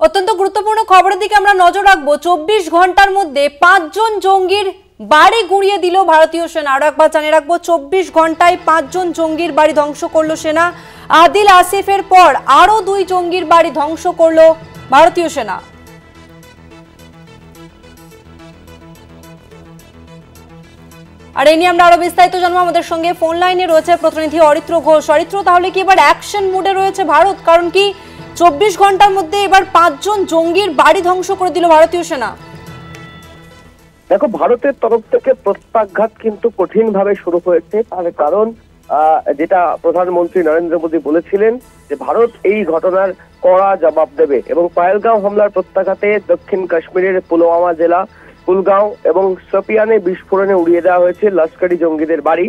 অত্যন্ত গুরুত্বপূর্ণ খবরের দিকে আমরা নজর রাখবো। 24 ঘন্টার মধ্যে 5 জন জঙ্গির বাড়ি গুঁড়িয়ে দিল ভারতীয় সেনা। আরো একবার জানিয়ে রাখবো, 24 ঘন্টায় 5 জন জঙ্গির বাড়ি ধ্বংস করলো সেনা। আদিল আসিফের পর আরো 2 জঙ্গির বাড়ি ধ্বংস করলো ভারতীয় সেনা। আর এই নিয়ে আমরা আরো বিস্তারিত জানবো। আমাদের সঙ্গে ফোন লাইনে রয়েছে প্রতিনিধি অরিত্র ঘোষ। অরিত্র, তাহলে কি এবার অ্যাকশন মুডে রয়েছে ভারত? কারণ কি 24 ঘন্টার মধ্যে এবার 5 জন জঙ্গির বাড়ি ধ্বংস করে দিল ভারতীয় সেনা। দেখো, ভারতের তরফ থেকে প্রত্যাঘাত কিন্তু কঠিন ভাবে শুরু হয়েছে। তার কারণ যেটা প্রধানমন্ত্রী নরেন্দ্র মোদী বলেছিলেন যে ভারত এই ঘটনার কড়া জবাব দেবে, এবং পহেলগাঁও হামলার প্রত্যাঘাতে দক্ষিণ কাশ্মীরের পুলওয়ামা জেলা কুলগাঁও এবং শোপিয়ানে বিস্ফোরণে উড়িয়ে দেওয়া হয়েছে লস্করি জঙ্গিদের বাড়ি।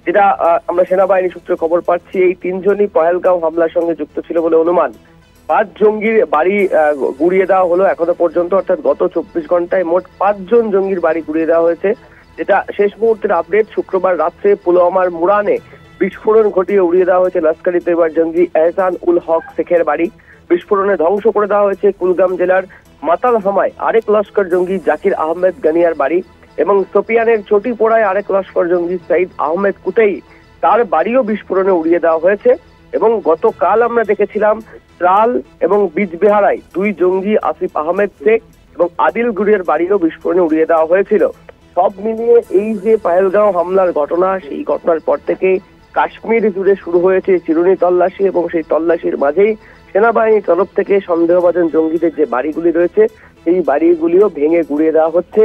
যেটা আমরা সেনাবাহিনী সূত্রে খবর পাচ্ছি, এই 3 জনই পহেলগাঁও হামলার সঙ্গে যুক্ত ছিল বলে অনুমান। 5 জঙ্গির বাড়ি গুঁড়িয়ে দেওয়া হলো এখনো পর্যন্ত, অর্থাৎ গত 24 ঘন্টায় মোট 5 জন জঙ্গির বাড়ি গুঁড়িয়ে দেওয়া হয়েছে। যেটা শেষ মুহূর্তের আপডেট, শুক্রবার রাত্রে পুলওয়ামার মুরানে বিস্ফোরণ ঘটিয়ে উড়িয়ে দেওয়া হয়েছে লস্করি তৈবার জঙ্গি এহসান উল হক শেখের বাড়ি। বিস্ফোরণে ধ্বংস করে দেওয়া হয়েছে কুলগাম জেলার মাতালহামায় আরেক লস্কর জঙ্গি জাকির আহমেদ গানিয়ার বাড়ি, এবং সোপিয়ানের চটিপোড়ায় আরেক লস্কর জঙ্গি সাইদ আহমেদ কুতেই, তার বাড়িও বিস্ফোরণে উড়িয়ে দেওয়া হয়েছে। এবং গতকাল আমরা দেখেছিলাম ত্রাল এবং বীজবিহারায় 2 জঙ্গি আসিফ আহমেদ শেখ এবং আদিল গুরিয়ার বাড়িও বিস্ফোরণে উড়িয়ে দেওয়া হয়েছিল। সব মিলিয়ে এই যে পহেলগাঁও হামলার ঘটনা, সেই ঘটনার পর থেকে কাশ্মীর জুড়ে শুরু হয়েছে চিরুনি তল্লাশি, এবং সেই তল্লাশির মাঝেই সেনাবাহিনীর তরফ থেকে সন্দেহভাজন জঙ্গিদের যে বাড়িগুলি রয়েছে সেই বাড়িগুলিও ভেঙে গুঁড়িয়ে দেওয়া হচ্ছে।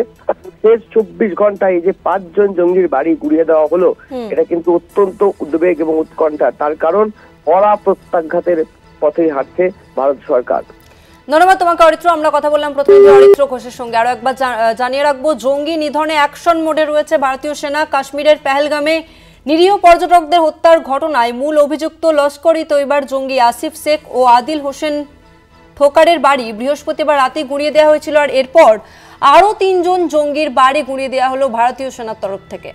শেষ 24 ঘন্টায় এই যে 5 জন জঙ্গির বাড়ি গুঁড়িয়ে দেওয়া হলো, এটা কিন্তু অত্যন্ত উদ্বেগ এবং উৎকণ্ঠা। তার কারণ কড়া প্রত্যাঘাতের পথেই হাঁটছে ভারত সরকার। ধন্যবাদ তোমাকে অরিত্র। আমরা কথা বললাম প্রতিনিধি অরিত্র ঘোষের সঙ্গে। আরো একবার জানিয়ে রাখবো, জঙ্গি নিধনে অ্যাকশন মোডে রয়েছে ভারতীয় সেনা। কাশ্মীরের পেহেলগামে নিরীহ পর্যটকদের হত্যার ঘটনায় মূল অভিযুক্ত লস্করি তৈবার জঙ্গি আসিফ শেখ ও আদিল হোসেন থোকারের বাড়ি বৃহস্পতিবার রাতে গুঁড়িয়ে দেওয়া হয়েছিল। আর এরপর আরো 3 জন জঙ্গির বাড়ি গুঁড়িয়ে দেওয়া হলো ভারতীয় সেনার তরফ থেকে।